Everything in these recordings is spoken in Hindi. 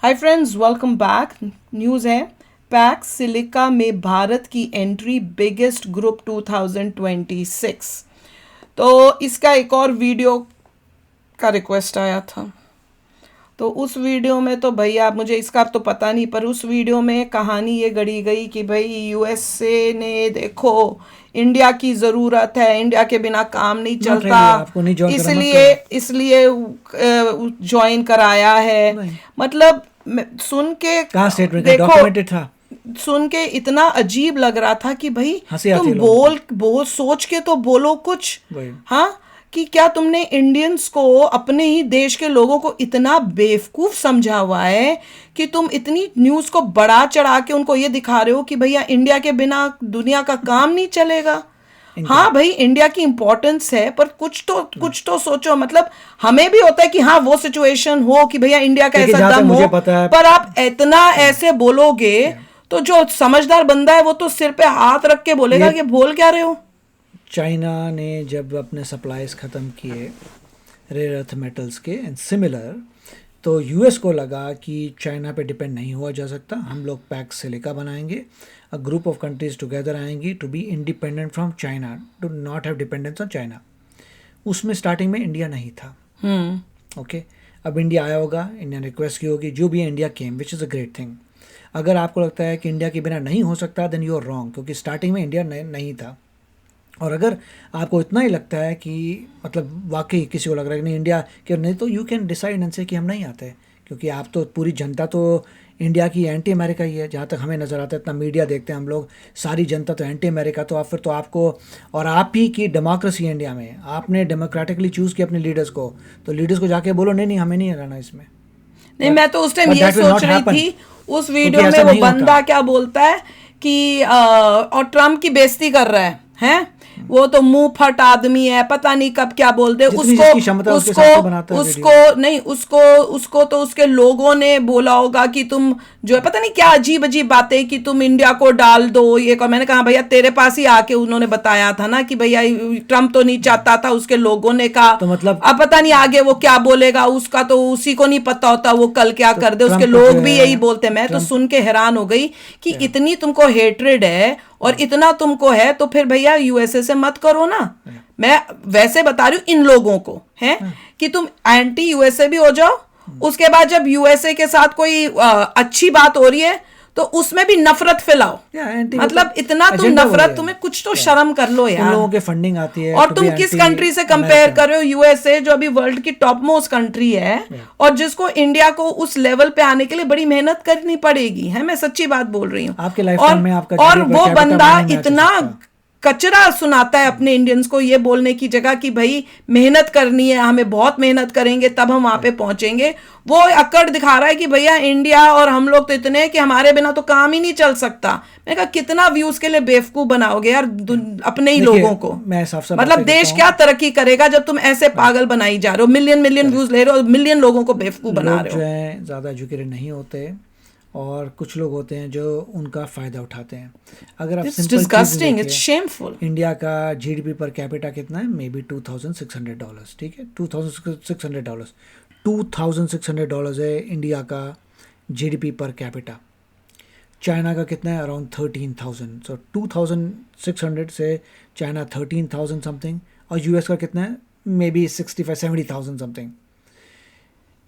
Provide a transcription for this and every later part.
Hi friends, welcome back. News है, पैक्स सिलिका में भारत की एंट्री बिगेस्ट ग्रुप 2026। तो इसका एक और वीडियो का रिक्वेस्ट आया था। तो उस वीडियो में तो भैया मुझे इसका तो पता नहीं, पर उस वीडियो में कहानी ये गढ़ी गई कि भाई यूएसए ने देखो इंडिया की ज़रूरत है, इंडिया के बिना काम नहीं नॉट चलता, रियली, आपको नहीं ज्वाइन करना मत इसलिए करो। इसलिए ज्वाइन कराया है। नहीं, मतलब सुन के कहाँ स्टेटमेंट का देखो, डॉक्यूमेंटेड था। सुन के इतना अजीब लग रहा था कि भाई हंसी आती तुम है लोगों को। बोल सोच के तो बोलो कुछ। वही। हाँ, कि क्या तुमने इंडियंस को, अपने ही देश के लोगों को इतना बेवकूफ समझा हुआ है कि तुम इतनी न्यूज़ को बढ़ा चढ़ा के उनको ये दिखा रहे हो कि भैया इंडिया के बिना दुनिया का काम नहीं चलेगा। हाँ भाई, इंडिया की इंपॉर्टेंस है, पर कुछ तो सोचो। मतलब हमें भी होता है कि हाँ वो सिचुएशन हो कि भैया इंडिया का देखिए, ऐसा जहाँ तक दम मुझे हो, पता है, पर आप इतना ऐसे बोलोगे तो जो समझदार बंदा है वो तो सिर पे हाथ रख के बोलेगा ये कि बोल क्या रहे हो। चाइना ने जब अपने सप्लाईज ख़त्म किए रेयर अर्थ मेटल्स के एंड सिमिलर, तो यूएस को लगा कि चाइना पे डिपेंड नहीं हुआ जा सकता, हम लोग पैक्स सिलिका बनाएंगे, a group of countries together आएंगी to be independent from China, to not have dependence on China. उसमें स्टार्टिंग में इंडिया नहीं था। ओके, अब इंडिया आया होगा, इंडिया ने रिक्वेस्ट की होगी, जो भी है India came, which is a great thing. अगर आपको लगता है कि इंडिया के बिना नहीं हो सकता, देन यू आर रॉन्ग, क्योंकि स्टार्टिंग में इंडिया नहीं था। और अगर आपको इतना ही लगता है कि मतलब वाकई किसी को लग रहा है कि नहीं इंडिया के नहीं, तो यू कैन डिसाइड एंड से कि हम नहीं आते, क्योंकि आप तो पूरी जनता तो इंडिया की एंटी अमेरिका ही है, जहाँ तक हमें नज़र आता है, इतना मीडिया देखते हैं हम लोग, सारी जनता तो एंटी अमेरिका। तो आप फिर तो आपको, और आप ही की डेमोक्रेसी है इंडिया में, आपने डेमोक्रेटिकली चूज़ किया अपने लीडर्स को, तो लीडर्स को जाके बोलो नहीं नहीं हमें नहीं रहना इसमें। नहीं, मैं तो उस टाइम बट ये दैट विल सोच नॉट रही हैपन, थी, उस क्योंकि वीडियो में ऐसा वो नहीं होता। बंदा क्या बोलता है कि और ट्रम्प की बेइज्जती कर रहा है वो तो मुंह फट आदमी है, पता नहीं कब क्या बोल दे जितनी उसको। जिसकी क्षमता है उसके उसको हिसाब से बनाता है उसको वीडियो। नहीं, उसको तो उसके लोगों ने बोला होगा कि तुम जो है पता नहीं क्या अजीब अजीब बातें कि तुम इंडिया को डाल दो ये। और मैंने कहा भैया तेरे पास ही आके उन्होंने बताया था ना कि भैया ट्रम्प तो नहीं चाहता था, उसके लोगों ने कहा। तो मतलब अब पता नहीं आगे वो क्या बोलेगा, उसका तो उसी को नहीं पता होता वो कल क्या तो कर दे। उसके ट्रम्प जो लोग भी यही है, बोलते हैं। मैं तो ट्रम्प सुन के हैरान हो गई कि इतनी तुमको हेट्रेड है और इतना तुमको है, तो फिर भैया यूएसए से मत करो ना। मैं वैसे बता रही हूँ इन लोगों को है कि तुम एंटी यूएसए भी हो जाओ, उसके बाद जब यूएसए के साथ कोई अच्छी बात हो रही है तो उसमें भी नफरत फैलाओ। एंटी, मतलब इतना तुम एजेंडा वही नफरत, है। तुम्हें कुछ तो शर्म कर लो इन लोगों यार। के फंडिंग आती है और टू बी तुम किस एंटी कंट्री से कंपेयर अमेरिकन। कर रहे हो? यूएसए जो अभी वर्ल्ड की टॉप मोस्ट कंट्री है और जिसको इंडिया को उस लेवल पे आने के लिए बड़ी मेहनत करनी पड़ेगी है। मैं सच्ची बात बोल रही हूँ। आपके लाइफ टाइम में आपका और जीडीपी वो per capita बंदा नहीं मैच हो इतना सकता। कचरा सुनाता है अपने इंडियंस को ये बोलने की जगह कि भाई मेहनत करनी है, हमें बहुत मेहनत करेंगे तब हम वहां पे पहुंचेंगे। वो अकड़ दिखा रहा है कि भैया इंडिया और हम लोग तो इतने हैं कि हमारे बिना तो काम ही नहीं चल सकता। मैंने कहा कितना व्यूज के लिए बेवकूफ बनाओगे यार अपने ही देखिए, लोगों को। मैं साफ साफ मतलब बातें करता देश हूँ। क्या तरक्की करेगा जब तुम ऐसे पागल बनाई जा रहे हो, मिलियन मिलियन व्यूज ले रहे हो और मिलियन लोगों को बेवकूफ बना लोग रहे जो हो। हैं ज़्यादा एजुकेटेड नहीं होते, और कुछ लोग होते हैं जो उनका फ़ायदा उठाते हैं। अगर आप it's simple cheese disgusting, it's देखिए, शेमफुल। इंडिया का जीडीपी पर कैपिटा कितना है? May be $2,600। ठीक है, $2,600, $2,600 है इंडिया का जीडीपी पर कैपिटा। चाइना का कितना है? अराउंड 13,000। सो 2,600 से चाइना 13,000 समथिंग, और यूएस का कितना है? May be 65-70,000 something.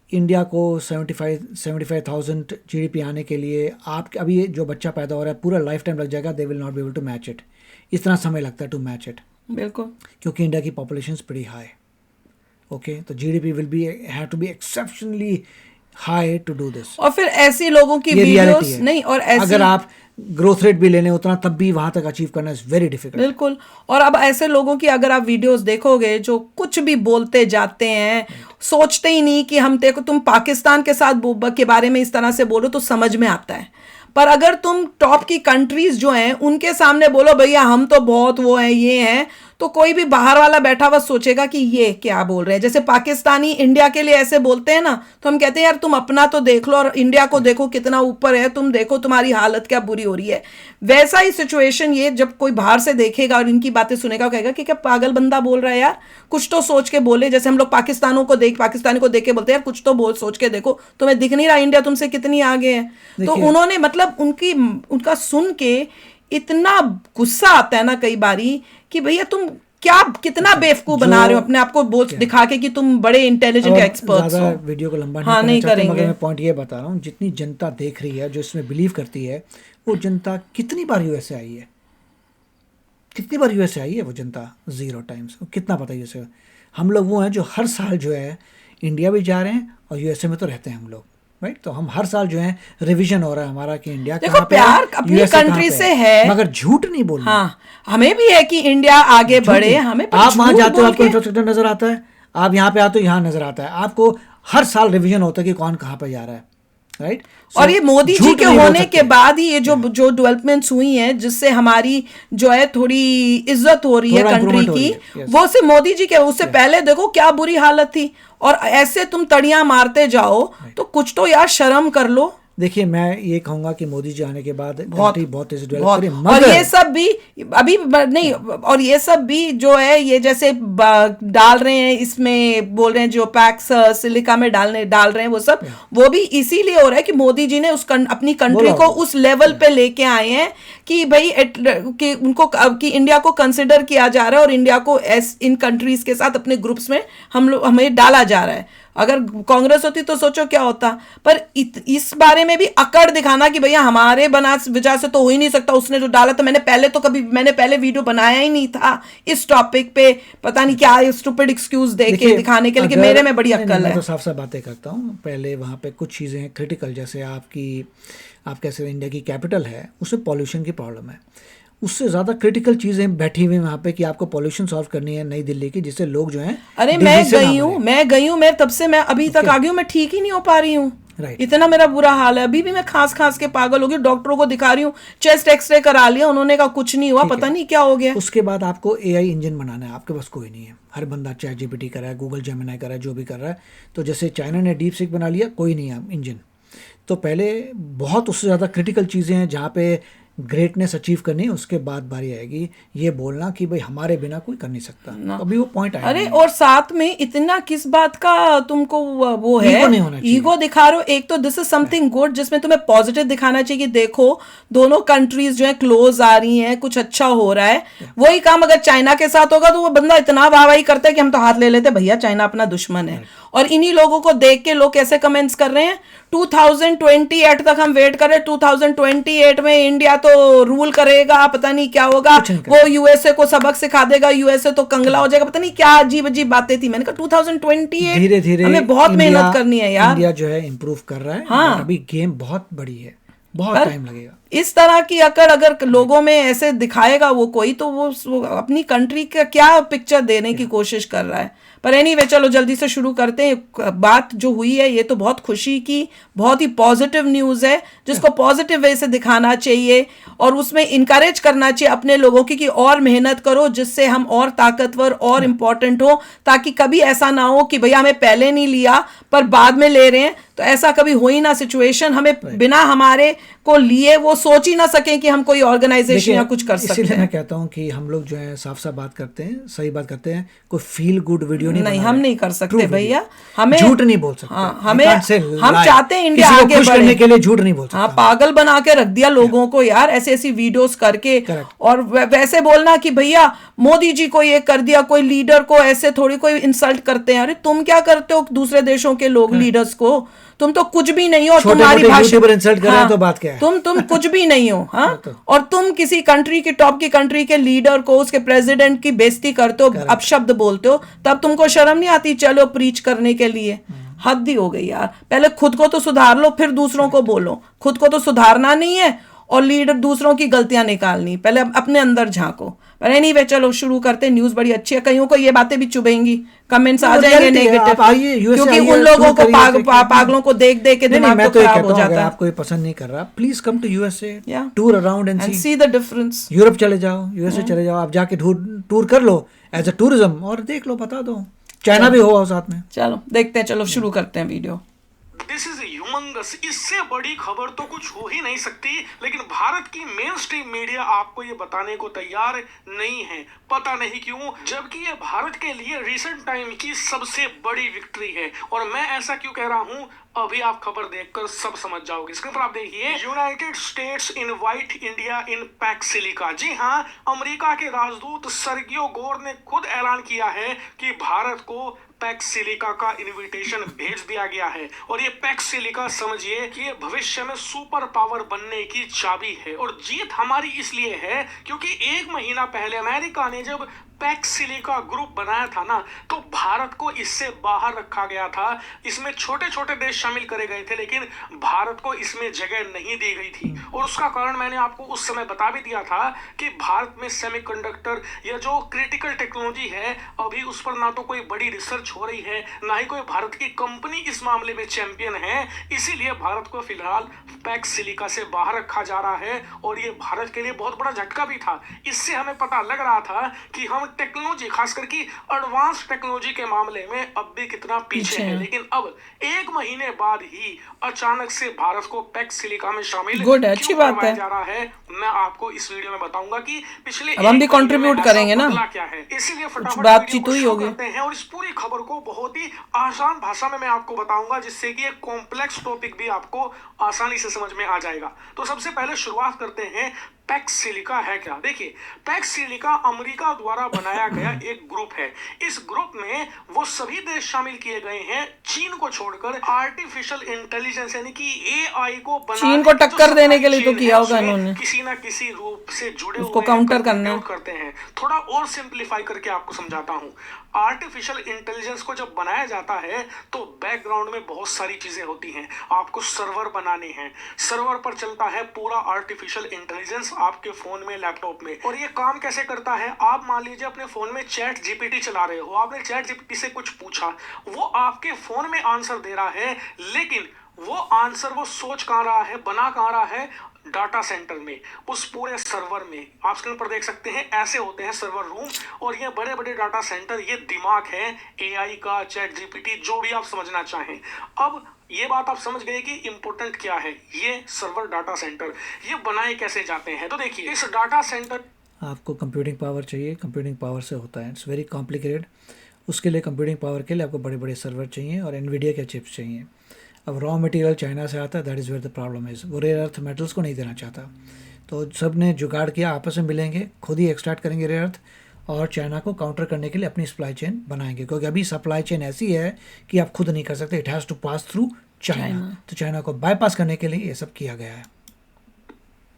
इंडिया को 75,000 जीडीपी आने के लिए आप अभी ये जो बच्चा पैदा हो रहा है पूरा लाइफ टाइम लग जाएगा। They will not be able to match it. इतना समय लगता है टू मैच इट, बिल्कुल। क्योंकि इंडिया की population is pretty high. Okay, तो GDP will be have to be exceptionally high to do this. और फिर ऐसी लोगों की ये रियलिटी वीडियोस है। नहीं, और ऐसी अगर आप ग्रोथ रेट भी ले लें उतना, तब भी वहां तक अचीव करना इज वेरी डिफिकल्ट। बिल्कुल। और अब ऐसे लोगों की अगर आप वीडियोस देखोगे जो कुछ भी बोलते जाते हैं, सोचते ही नहीं कि हम देखो, तुम पाकिस्तान के साथ के बारे में इस तरह से बोलो तो समझ में आता है, पर अगर तुम टॉप की कंट्रीज जो हैं उनके सामने बोलो भैया हम तो बहुत वो हैं ये हैं, तो कोई भी बाहर वाला बैठा हुआ सोचेगा कि ये क्या बोल रहे हैं। जैसे पाकिस्तानी इंडिया के लिए ऐसे बोलते हैं ना, तो हम कहते हैं यार तुम अपना तो देख लो और इंडिया को देखो कितना ऊपर है, तुम देखो तुम्हारी हालत क्या बुरी हो रही है। वैसा ही सिचुएशन ये, जब कोई बाहर से देखेगा और इनकी बातें सुनेगा, कहेगा कि क्या पागल बंदा बोल रहा है यार, कुछ तो सोच के बोले। जैसे हम लोग पाकिस्तानी को देख के बोलते हैं यार कुछ तो बोल, सोच के देखो, तुम्हें दिख नहीं रहा इंडिया तुमसे कितनी आगे है। तो उन्होंने मतलब उनका सुन के इतना गुस्सा आता है ना कई बारी कि भैया तुम क्या कितना बेवकूफ बना रहे हो अपने आप को, बोल दिखा के कि तुम बड़े इंटेलिजेंट एक्सपर्ट्स हो। वीडियो को लंबा हाँ, नहीं करेंगे, मगर मैं पॉइंट ये बता रहा हूँ, जितनी जनता देख रही है, जो इसमें बिलीव करती है, वो जनता कितनी बार यूएसए आई है, कितनी बार यूएसए आई है वो जनता? 0 टाइम्स। कितना पता यूएसए? हम लोग वो हैं जो हर साल जो है इंडिया भी जा रहे हैं और यूएसए में तो रहते हैं हम लोग, राइट? तो हम हर साल जो है रिवीजन हो रहा है हमारा कि इंडिया देखो प्यार अपनी कंट्री से है, मगर झूठ नहीं बोलना। हाँ, हमें भी है कि इंडिया आगे बढ़े, हमें आप वहां जाते हो आपको इंफ्रास्ट्रक्चर नजर आता है, आप यहाँ पे आते हो यहाँ नजर आता है, आपको हर साल रिवीजन होता है कि कौन कहाँ पे जा रहा है, राइट? और ये मोदी जी के होने के बाद ही ये जो डेवलपमेंट्स हुई हैं, जिससे हमारी जो है थोड़ी इज्जत हो रही है कंट्री की, वो सिर्फ मोदी जी के, उससे पहले देखो क्या बुरी हालत थी। और ऐसे तुम तड़ियां मारते जाओ तो कुछ तो यार शर्म कर लो। देखिए मैं ये कहूंगा कि मोदी जी आने के बाद बहुत तेजी डेवलप करी, और ये सब भी अभी नहीं, और ये सब भी जो है ये जैसे डाल रहे हैं, इसमें बोल रहे हैं जो पैक्स सिलिका में डाल रहे हैं, वो भी इसीलिए हो रहा है कि मोदी जी ने अपनी कंट्री को उस लेवल पे लेके आए हैं कि भाई कि उनको कि इंडिया को कंसिडर किया जा रहा है और इंडिया को इन कंट्रीज के साथ अपने ग्रुप्स में हमें डाला जा रहा है। अगर कांग्रेस होती तो सोचो क्या होता। पर इस बारे में भी अकड़ दिखाना कि भैया हमारे वजह से तो हो ही नहीं सकता, उसने जो डाला, तो मैंने पहले वीडियो बनाया ही नहीं था इस टॉपिक पे, पता नहीं क्या स्टूपिड एक्सक्यूज देके दिखाने के लिए कि मेरे में बड़ी अक्ल है। तो साफ साफ बातें करता हूँ। पहले वहाँ पे कुछ चीज़ें क्रिटिकल, जैसे आप कैसे इंडिया की कैपिटल है, उसमें पॉल्यूशन की प्रॉब्लम है। उससे ज़्यादा क्रिटिकल चीज़ें बैठी हुई वहाँ पे कि आपको पॉल्यूशन सॉल्व करनी है नई दिल्ली की, जिससे लोग जो हैं, अरे मैं गई हूँ, मैं तब से मैं अभी तक आ गई हूँ, मैं ठीक ही नहीं हो पा रही हूँ। इतना मेरा बुरा हाल है, अभी भी मैं खास के पागल हो गई। डॉक्टरों को दिखा रही हूँ, चेस्ट एक्सरे करा लिया, उन्होंने कहा कुछ नहीं हुआ, पता नहीं क्या हो गया। उसके बाद आपको एआई इंजन बनाना है, आपके पास कोई नहीं है। हर बंदा चैट जीपीटी कर रहा है, गूगल जेमिनी कर रहा है, जो भी कर रहा है। तो जैसे चाइना ने डीप सीक बना लिया, कोई नहीं है इंजन। तो पहले बहुत उससे ज़्यादा क्रिटिकल चीज़ें हैं जहाँ पे ग्रेटनेस अचीव करनी है, उसके बाद बारी आएगी ये बोलना कि भाई हमारे बिना कोई कर नहीं सकता। तो अभी वो पॉइंट आया। अरे और साथ में इतना किस बात का तुमको वो है, ईगो दिखा रहे हो। एक तो दिस इज समथिंग गुड जिसमें तुम्हें पॉजिटिव दिखाना चाहिए कि देखो दोनों कंट्रीज जो है क्लोज आ रही हैं, कुछ अच्छा हो रहा है। वही काम अगर चाइना के साथ होगा तो वो बंदा इतना वाहवाही करता है कि हम तो हाथ ले लेते, भैया चाइना अपना दुश्मन है। और इन्हीं लोगों को देख के लोग कैसे कमेंट्स कर रहे हैं, 2028 तक हम वेट कर रहे हैं, 2028 में इंडिया तो रूल करेगा, पता नहीं क्या होगा, वो यूएसए को सबक सिखा देगा, यूएसए तो कंगला हो जाएगा, पता नहीं क्या अजीब अजीब बातें थी। मैंने कहा 2028 धीरे-धीरे हमें बहुत मेहनत करनी है यार। इंडिया जो है इंप्रूव कर रहा है। हाँ, अभी गेम बहुत बड़ी है, बहुत टाइम लगेगा। इस तरह की अगर लोगों में ऐसे दिखाएगा वो कोई, तो वो अपनी कंट्री का क्या पिक्चर देने की कोशिश कर रहा है। पर एनीवे चलो जल्दी से शुरू करते हैं। बात जो हुई है ये तो बहुत खुशी की, बहुत ही पॉजिटिव न्यूज़ है, जिसको पॉजिटिव वे से दिखाना चाहिए और उसमें इनकरेज करना चाहिए अपने लोगों की कि और मेहनत करो, जिससे हम और ताकतवर और इम्पोर्टेंट हो, ताकि कभी ऐसा ना हो कि भैया हमें पहले नहीं लिया पर बाद में ले रहे हैं। तो ऐसा कभी हो ही ना सिचुएशन, हमें बिना हमारे को लिए वो सोच ही ना सकें कि हम कोई ऑर्गेनाइजेशन या कुछ कर सकते हैं। मैं कहता हूँ कि हम लोग जो है साफ साफ बात करते हैं, सही बात करते हैं, कोई फील गुड वीडियो नहीं हम नहीं कर सकते भैया, हमें झूठ नहीं बोल सकते। हाँ, हम चाहते हैं इंडिया आगे बढ़े के लिए झूठ नहीं बोल सकते। हाँ, पागल बना के रख दिया लोगों को यार ऐसी वीडियोस करके। और वैसे बोलना कि भैया मोदी जी को ये कर दिया, कोई लीडर को ऐसे थोड़ी कोई इंसल्ट करते हैं। अरे तुम क्या करते हो दूसरे देशों के लोग लीडर्स को? तुम तो कुछ भी नहीं हो, तुम्हारी भाषा इंसल्ट कर रहे हैं तो बात क्या है? तुम कुछ भी नहीं हो। हाँ, और तुम किसी कंट्री की टॉप की कंट्री के लीडर को, उसके प्रेसिडेंट की बेइज्जती करते हो, अपशब्द बोलते हो, तब तुमको शर्म नहीं आती चलो प्रीच करने के लिए? हद ही हो गई यार। पहले खुद को तो सुधार लो, फिर दूसरों को बोलो। खुद को तो सुधारना नहीं है और लीडर दूसरों की गलतियां निकालनी, पहले अपने अंदर झांको। पर एनीवे चलो शुरू करते हैं। न्यूज़ बड़ी अच्छी है, कईयों को ये बातें भी चुभेंगी, कमेंट्स आ जाएंगे नेगेटिव, आइए यूएसए क्योंकि आइए, उन लोगों टूर को करिए, पागलों को देख देख के नहीं दिमाग मैं तो तो ये खराब कहता हो हूँ अगर जाता है। आपको ये पसंद नहीं कर रहा, please come to USA, Yeah. Tour around and and see. See the difference. Europe चले जाओ, यूएसए चले जाओ, आप जाके टूर कर लो एज अ टूरिज्म और देख लो, बता दो, चाइना भी हो साथ में। चलो देखते हैं, चलो शुरू करते हैं वीडियो। दिस इज ह्यूमंगस, इससे बड़ी खबर तो कुछ हो ही नहीं सकती, लेकिन भारत की मेन स्ट्रीम मीडिया आपको ये बताने को तैयार नहीं है। पता नहीं क्यों, जबकि ये भारत के लिए रिसेंट टाइम की सबसे बड़ी विक्ट्री है। और मैं ऐसा क्यों कह रहा हूँ, अभी आप खबर देखकर सब समझ जाओगे। स्क्रीन पर आप देखिए, United States invite India in Pax Silica. जी हाँ, अमेरिका के राजदूत सर्गियो गोर ने खुद ऐलान किया है कि भारत को पैक्स सिलिका का इनविटेशन भेज दिया गया है। और ये पैक्स सिलिका समझिए कि ये भविष्य में सुपर पावर बनने की चाबी है। और जीत हमारी इसलिए है क्योंकि 1 महीना पहले अमेरिका ने जब पैक्स सिलिका ग्रुप बनाया था ना, तो भारत को इससे बाहर रखा गया था। इसमें छोटे छोटे देश शामिल करे गए थे, लेकिन भारत को इसमें जगह नहीं दी गई थी। और उसका कारण मैंने आपको उस समय बता भी दिया था कि भारत में सेमीकंडक्टर या जो क्रिटिकल टेक्नोलॉजी है, अभी उस पर ना तो कोई बड़ी रिसर्च हो रही है, ना ही कोई भारत की कंपनी इस मामले में चैंपियन है। इसीलिए भारत को फिलहाल पैक्स सिलिका से बाहर रखा जा रहा है। और ये भारत के लिए बहुत बड़ा झटका भी था। इससे हमें पता लग रहा था कि हम टेक्नोलॉजी, खासकर की एडवांस टेक्नोलॉजी के मामले में अब भी कितना पीछे है। लेकिन अब 1 महीने बाद ही अचानक से भारत को पैक्स सिलिका में शामिल गुड, अच्छी बात है। जा रहा है। मैं आपको इस वीडियो में बताऊंगा कि पिछले अब हम भी कंट्रीब्यूट करेंगे ना, क्या है। इसीलिए फटाफट बातचीत हुई होगी। करते हैं और इस पूरी खबर को बहुत ही आसान भाषा में मैं आपको बताऊंगा, जिससे कि एक कॉम्प्लेक्स टॉपिक भी आपको आसानी से समझ में आ जाएगा। तो सबसे पहले शुरुआत करते हैं, पैक्स सिलिका है क्या। देखिए, पैक्स सिलिका अमेरिका द्वारा बनाया गया एक ग्रुप है। इस ग्रुप में वो सभी देश शामिल किए गए हैं, चीन को छोड़कर। आर्टिफिशियल इंटेलिजेंस यानी कि एआई को चीन को टक्कर देने के लिए तो किया होगा इन्होंने, किसी ना किसी रूप से जुड़े उसको हुए काउंटर करना करते हैं। थोड़ा और सिंप्लीफाई करके आपको समझाता हूँ। आर्टिफिशियल इंटेलिजेंस को जब बनाया जाता है तो बैकग्राउंड में बहुत सारी चीजें होती हैं। आपको सर्वर बनाने हैं, सर्वर पर चलता है पूरा आर्टिफिशियल इंटेलिजेंस आपके फोन में, लैपटॉप में। और ये काम कैसे करता है, आप मान लीजिए अपने फोन में चैट जीपीटी चला रहे हो, आपने चैट जीपीटी से कुछ पूछा, वो आपके फोन में आंसर दे रहा है, लेकिन वो आंसर वो सोच कहाँ रहा है, बना कहाँ रहा है, डाटा सेंटर में, उस पूरे सर्वर में। आप स्क्रीन पर देख सकते हैं, ऐसे होते हैं सर्वर रूम। और ये बड़े बड़े डाटा सेंटर, ये दिमाग है एआई का, चैट जीपीटी, जो भी आप समझना चाहें। अब ये बात आप समझ गए कि इंपॉर्टेंट क्या है। ये सर्वर डाटा सेंटर ये बनाए कैसे जाते हैं, तो देखिए, इस डाटा सेंटर आपको कंप्यूटिंग पावर चाहिए, कंप्यूटिंग पावर से होता है, इट्स वेरी कॉम्प्लिकेटेड। उसके लिए कंप्यूटिंग पावर के लिए आपको बड़े बड़े सर्वर चाहिए और एनवीडिया के चिप्स चाहिए। अब रॉ मटेरियल चाइना से आता है, that is where the problem is. वो रेयर अर्थ मेटल्स को नहीं देना चाहता, तो सब ने जुगाड़ किया, आपस में मिलेंगे, खुद ही एक्सट्रैक्ट करेंगे रेयर अर्थ और चाइना को काउंटर करने के लिए अपनी सप्लाई चेन बनाएंगे। क्योंकि अभी सप्लाई चेन ऐसी है कि आप खुद नहीं कर सकते, it has to pass through China. तो चाइना को बाईपास करने के लिए ये सब किया गया है।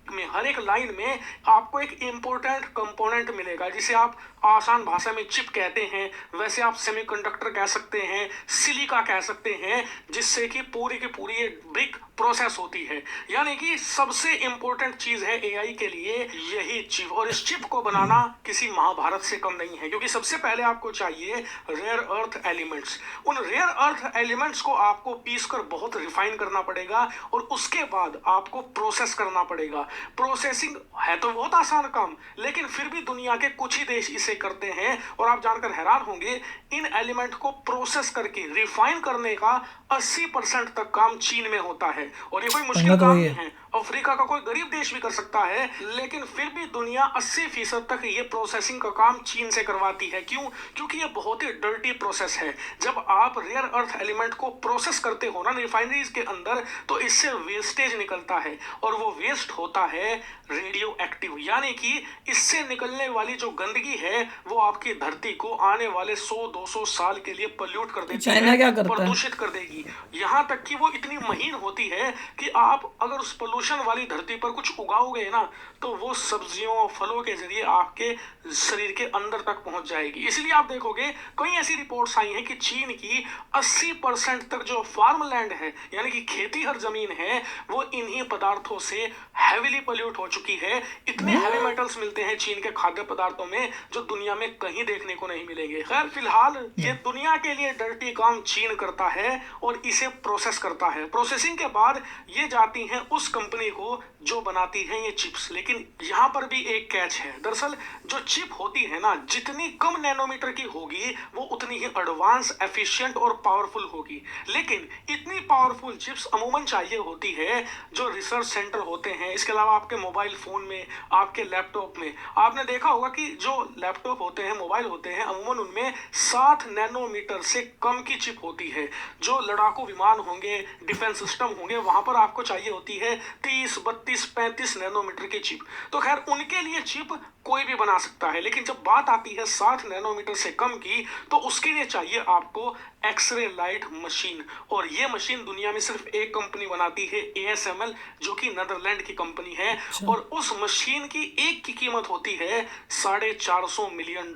में हर एक लाइन में आपको एक इंपॉर्टेंट कंपोनेंट मिलेगा, जिसे आप आसान भाषा में चिप कहते हैं, वैसे आप सेमीकंडक्टर कह सकते हैं, सिलिका कह सकते हैं, जिससे कि पूरी की पूरी ये ब्रिक प्रोसेस होती है। यानी कि सबसे इंपॉर्टेंट चीज है एआई के लिए यही चिप। और इस चिप को बनाना किसी महाभारत से कम नहीं है, क्योंकि सबसे पहले आपको चाहिए रेयर अर्थ एलिमेंट्स। उन रेयर अर्थ एलिमेंट्स को आपको पीस कर बहुत रिफाइन करना पड़ेगा और उसके बाद आपको प्रोसेस करना पड़ेगा। प्रोसेसिंग है तो बहुत आसान काम, लेकिन फिर भी दुनिया के कुछ ही देश इसे करते हैं। और आप जानकर हैरान होंगे, इन एलिमेंट को प्रोसेस करके रिफाइन करने का 80% तक काम चीन में होता है। और ये कोई मुश्किल काम नहीं है, अफ्रीका का कोई गरीब देश भी कर सकता है, लेकिन फिर भी दुनिया 80% तक ये प्रोसेसिंग का काम चीन से करवाती है। क्यों? क्योंकि ये बहुत ही डर्टी प्रोसेस है। जब आप रेयर अर्थ एलिमेंट को प्रोसेस करते हो ना रिफाइनरीज के अंदर, तो इससे वेस्टेज निकलता है और वो वेस्ट होता है रेडियो एक्टिव। यानी कि इससे निकलने वाली जो गंदगी है वो आपकी धरती को आने वाले 100-200 साल के लिए पोल्यूट कर देती है, चाइना क्या करता है? प्रदूषित कर देगी। यहाँ तक कि वो इतनी महीन होती है कि आप अगर उस पोल्यूशन वाली धरती पर कुछ उगाओगे ना तो वो सब्जियों फलों के जरिए आपके शरीर के अंदर तक पहुंच जाएगी। इसलिए आप देखोगे कई ऐसी रिपोर्ट्स आई हैं कि चीन की 80% तक जो फार्म लैंड है यानी कि खेती हर जमीन है वो इन्हीं पदार्थों से हैवीली पोल्यूट हो चुकी है। इतने हैवी मेटल्स मिलते हैं चीन के खाद्य पदार्थों में जो दुनिया में कहीं देखने को नहीं मिलेंगे। खैर फिलहाल ये दुनिया के लिए डर्टी काम चीन करता है और इसे प्रोसेस करता है। प्रोसेसिंग के बाद ये जाती हैं उस कंपनी को जो बनाती है ये चिप्स। लेकिन यहाँ पर भी एक कैच है। दरअसल जो चिप होती है ना जितनी कम नैनोमीटर की होगी वो उतनी ही एडवांस एफिशिएंट और पावरफुल होगी। लेकिन इतनी पावरफुल चिप्स अमूमन चाहिए होती है जो रिसर्च सेंटर होते हैं। इसके अलावा आपके मोबाइल फोन में आपके लैपटॉप में आपने देखा होगा कि जो लैपटॉप होते हैं मोबाइल होते हैं अमूमन उनमें 7 नैनोमीटर से कम की चिप होती है। जो लड़ाकू विमान होंगे डिफेंस सिस्टम होंगे वहां पर आपको चाहिए होती है 30 32 35 नैनोमीटर की चिप। तो खैर उनके लिए चिप कोई भी बना सकता है। लेकिन जब बात आती है 7 नैनोमीटर से कम की तो उसके लिए चाहिए आपको एक्सरे लाइट मशीन। और ये मशीन दुनिया में सिर्फ एक कंपनी बनाती है ASML जो कि नीदरलैंड की कंपनी है। और उस मशीन की एक की कीमत होती है $450 मिलियन।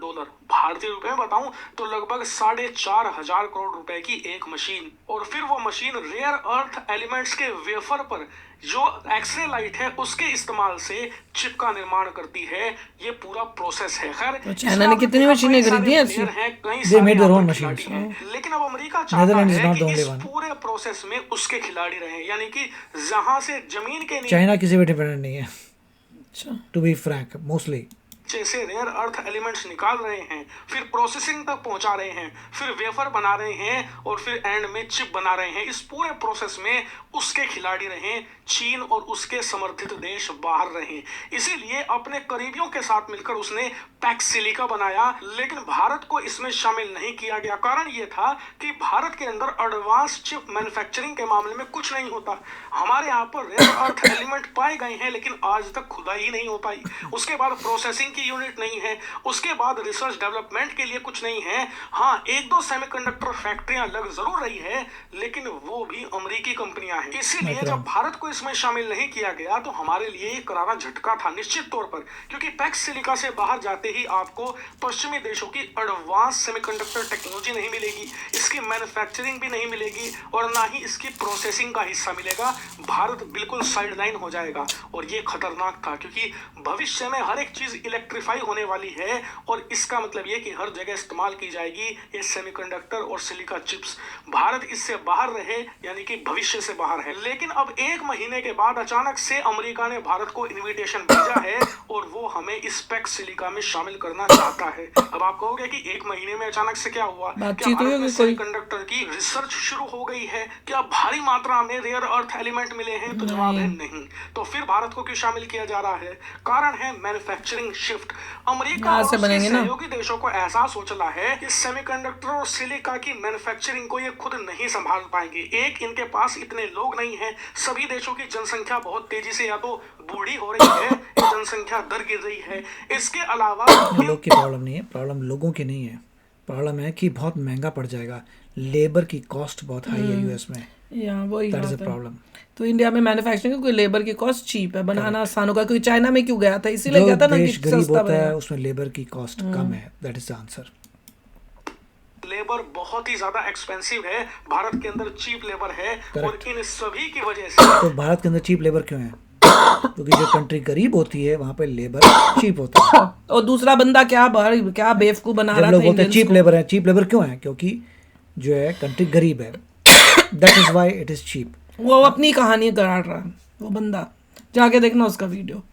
भारतीय रुपए में बताऊं तो लगभग 4,500 करोड़ रुपए की एक मशीन। और फिर वो मशीन रेयर अर्थ एलिमेंट्स के वेफर पर जो एक्सरे लाइट है उसके इस्तेमाल से चिप का निर्माण करती है। ये पूरा प्रोसेस है। खैर तो चाइना ने कितनी मशीनें खरीदी हैं ऐसी? They made their own machines. लेकिन अब अमेरिका चाहता Netherlands is है not the कि only इस one. पूरे प्रोसेस में उसके खिलाड़ी रहे यानी कि जहां से जमीन के नीचे चाइना किसी पे डिपेंडेंट नहीं है, अच्छा टू बी फ्रैंक, मोस्टली। से रेयर अर्थ एलिमेंट्स निकाल रहे हैं फिर प्रोसेसिंग तक पहुंचा रहे हैं फिर वेफर बना रहे हैं और फिर एंड में चिप बना रहे हैं। इस पूरे प्रोसेस में उसके खिलाड़ी रहे चीन और उसके समर्थित देश बाहर रहे। इसीलिए अपने करीबियों के साथ मिलकर उसने पैक्स सिलिका बनाया। लेकिन भारत को इसमें शामिल नहीं किया गया। कारण यह था कि भारत के अंदर एडवांस चिप मैन्युफैक्चरिंग के मामले में कुछ नहीं होता। हमारे यहाँ पर रेयर अर्थ एलिमेंट पाए गए हैं लेकिन आज तक खुदाई ही नहीं हो पाई। उसके बाद प्रोसेसिंग यूनिट नहीं है, उसके बाद रिसर्च डेवलपमेंट के लिए कुछ नहीं है। हाँ 1-2 सेमीकंडक्टर फैक्ट्रियां लग जरूर रही है लेकिन वो भी अमेरिकी कंपनियां हैं। इसीलिए जब भारत को इसमें शामिल नहीं किया गया तो हमारे लिए एक करारा झटका था निश्चित तौर पर। क्योंकि पैक्स सिलिका से बाहर जाते ही आपको पश्चिमी देशों की एडवांस सेमीकंडक्टर टेक्नोलॉजी नहीं मिलेगी, इसकी मैन्युफैक्चरिंग भी नहीं मिलेगी और ना ही इसकी प्रोसेसिंग का हिस्सा मिलेगा। भारत बिल्कुल साइडलाइन हो जाएगा और ये खतरनाक था क्योंकि भविष्य में हर एक चीज इलेक्ट्रीफाई होने वाली है और इसका मतलब ये कि हर जगह इस्तेमाल की जाएगी ये सेमीकंडक्टर और सिलिका चिप्स। भारत इससे बाहर रहे यानी कि भविष्य से बाहर है। लेकिन अब 1 महीने के बाद अचानक से अमेरिका ने भारत को इनविटेशन भेजा है और वो हमें इस पैक्स सिलिका में शामिल करना चाहता है। अब आप कहोगे कि 1 महीने में अचानक से क्या हुआ? क्या भारत में सेमीकंडक्टर की रिसर्च शुरू हो गई है? क्या भारी मात्रा में रेयर अर्थ एलिमेंट मिले हैं? तो जवाब है नहीं। तो फिर भारत को क्यों शामिल किया जा रहा है? कारण है मैन्युफैक्चरिंग शिफ्ट। अमेरिका और उसके सहयोगी देशों को एहसास हो चला है कि सेमीकंडक्टर और सिलिका की मैन्युफैक्चरिंग को ये खुद नहीं संभाल पाएंगे। एक इनके पास इतने लोग नहीं हैं, सभी देशों की जनसंख्या बहुत तेजी से या तो बूढ़ी हो रही है या जनसंख्या दर गिर रही है। इसके अलावा लोग की प्रॉब्लम नहीं है, प्रॉब्लम लोगों की नहीं है। प्रॉब्लम है कि बहुत महंगा पड़ जाएगा, लेबर की कॉस्ट बहुत हाई है यूएस में। वही दैट इज अ प्रॉब्लम। तो इंडिया में मैन्युफैक्चरिंग कोई लेबर की कॉस्ट चीप है, बनाना आसान होगा। कोई चाइना में क्यों गया था? इसीलिए गया था ना कि गरीब होता है उसमें लेबर की कॉस्ट कम है। That is the answer. Labour बहुत ही ज्यादा एक्सपेंसिव है, भारत के अंदर चीप लेबर है और इन सभी की वजह से तो भारत के अंदर चीप लेबर क्यों है? क्योंकि जो कंट्री गरीब होती है वहाँ पे लेबर चीप होता है। और दूसरा बंदा क्या बेवकूफ बना रहा था। लोग बोलते हैं चीप लेबर है, चीप लेबर क्यों है? क्योंकि जो है कंट्री गरीब है, that is why it is cheap. वो अपनी कहानी गढ़ रहा है वो बंदा, जाके देखना उसका वीडियो।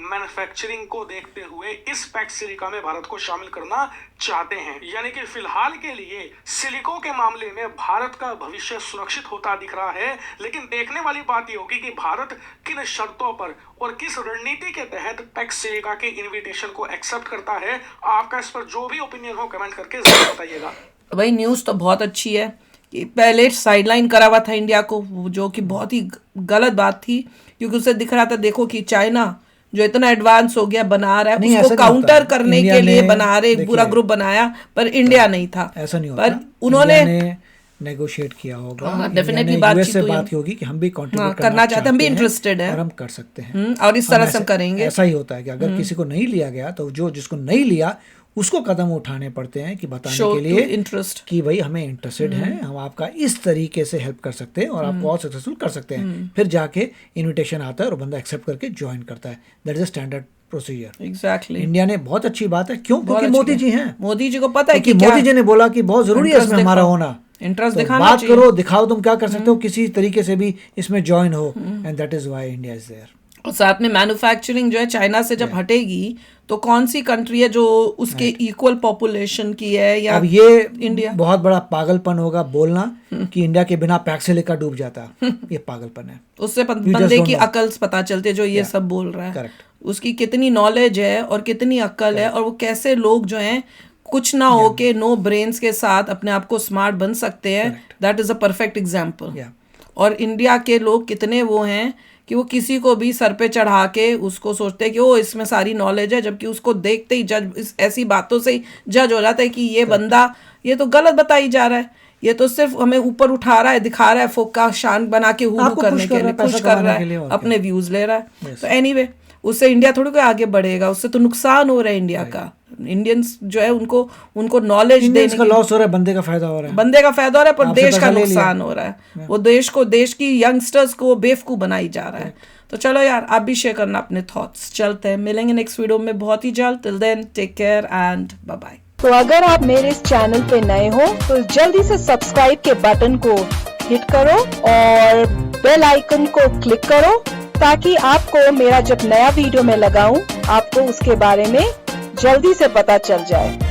मैन्युफैक्चरिंग को देखते हुए इस पैक्स सिलिका में भारत को शामिल करना चाहते हैं। यानी कि फिलहाल के लिए सिलिको के मामले में भारत का भविष्य सुरक्षित होता दिख रहा है। लेकिन देखने वाली बात ये होगी कि भारत किन शर्तों पर और किस रणनीति के तहत पैक्स सिलिका के इन्विटेशन को एक्सेप्ट करता है। आपका इस पर जो भी ओपिनियन हो कमेंट करके जरूर बताइएगा। भाई न्यूज़ तो बहुत अच्छी है कि पहले साइडलाइन करा हुआ था इंडिया को, जो कि बहुत ही गलत बात थी क्योंकि उससे दिख रहा था देखो कि चाइना जो इतना एडवांस हो गया बना रहा है उसको काउंटर करने के लिए बना रहे, पूरा ग्रुप बनाया, पर इंडिया नहीं था। ऐसा नहीं होता। पर उन्होंने नेगोशिएट किया होगा, हाँ, इंडिया definitely ने बातचीत यूएस से हुई बात की होगी कि हम भी कंट्रीब्यूट करना चाहते हैं, हम भी interested हैं। और हम कर सकते हैं, और इस तरह से हम ऐसे- करेंगे। ऐसा ही होता है कि अगर किसी को नहीं लिया गया तो जो जिसको नहीं लिया उसको कदम उठाने पड़ते हैं कि बताने Show के to लिए interest। कि भाई हमें इंटरेस्टेड हैं, हम आपका इस तरीके से हेल्प कर सकते हैं और आपको और सक्सेसफुल कर सकते हैं। फिर जाके इनविटेशन आता है और बंदा एक्सेप्ट करके ज्वाइन करता है। That is a standard procedure. Exactly, India ने बहुत अच्छी बात है, क्यों? बहुत क्योंकि अच्छी मोदी जी हैं, मोदी जी को पता है क्योंकि कि मोदी जी ने बोला कि बहुत जरूरी है Interest इसमें हमारा दिखाओ। होना, इंटरेस्ट तो दिखाना बात चाहिए। करो, दिखाओ तुम क्या कर सकते हो, किसी तरीके से भी इसमें ज्वाइन हो, and that is why India is there. और साथ में मैन्युफैक्चरिंग जो है चाइना से जब हटेगी तो कौन सी कंट्री है जो उसके इक्वल पॉपुलेशन की है, या अब ये इंडिया? बहुत बड़ा पागलपन होगा बोलना कि इंडिया के बिना पैक से लेकर डूब जाता, ये पागलपन है। उससे just बंदे don't की know. अकल पता चलती है जो ये सब बोल रहा है। Correct. उसकी कितनी नॉलेज है और कितनी अक्ल है, और वो कैसे लोग जो हैं कुछ ना हो के नो ब्रेन्स के साथ अपने आप को स्मार्ट बन सकते हैं। That is a perfect example. Yeah. और इंडिया के लोग कितने वो हैं कि वो किसी को भी सर पे चढ़ा के उसको सोचते हैं कि वो इसमें सारी नॉलेज है, जबकि उसको देखते ही जज ऐसी बातों से ही जज हो जाता है कि ये बंदा ये तो गलत बताई जा रहा है, ये तो सिर्फ हमें ऊपर उठा रहा है, दिखा रहा है, फोका शान बना के हु आपको करने खुश के कर रहा लिए, है, पैसा खुश कर कमाने रहा के लिए, है, और अपने व्यूज ले रहा है। Yes. तो एनीवे उससे इंडिया थोड़ी कोई आगे बढ़ेगा, उससे तो नुकसान हो रहा है इंडिया का। इंडियंस जो है उनको नॉलेज इंडियंस देने का की, लॉस हो रहा है, बंदे का फायदा हो रहा है। बंदे का फायदा हो रहा है, पर आपसे देश का पैसा ले लिया। नुकसान हो रहा है। वो देश की यंगस्टर्स को बेवकूफ बनाई जा रहा है। तो चलो यार, आप भी शेयर करना अपने थॉट्स। चलते हैं, मिलेंगे नेक्स्ट वीडियो में बहुत ही जल्द। Till then take care and bye bye. तो अगर आप मेरे इस चैनल पे नए हो तो जल्दी से सब्सक्राइब के बटन को हिट करो और बेल आइकन को क्लिक करो, ताकि आपको मेरा जब नया वीडियो मैं लगाऊं आपको उसके बारे में जल्दी से पता चल जाए।